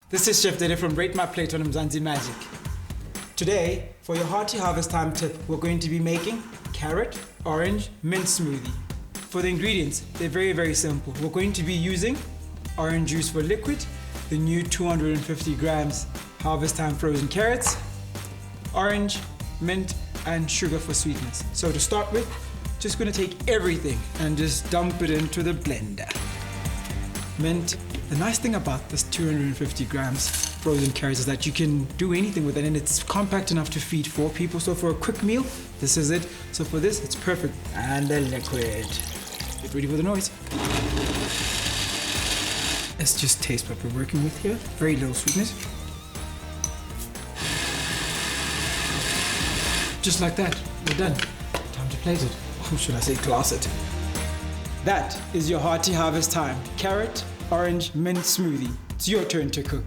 This is Chef Dede from Rate My Plate on Mzansi Magic. Today, for your hearty harvest time tip, we're going to be making carrot, orange, mint smoothie. For the ingredients, they're very simple. We're going to be using orange juice for liquid, the new 250 grams harvest time frozen carrots, orange, mint, and sugar for sweetness. So to start with, just gonna take everything and just dump it into the blender. Mint. The nice thing about this 250 grams frozen carrots is that you can do anything with it, and it's compact enough to feed 4 people. So for a quick meal, this is it. So for this, it's perfect. And the liquid. Get ready for the noise. Let's just taste what we're working with here. Very little sweetness. Just like that, we're done. Time to plate it. Or should I say glass it? That is your hearty harvest time carrot, orange, mint smoothie. It's your turn to cook.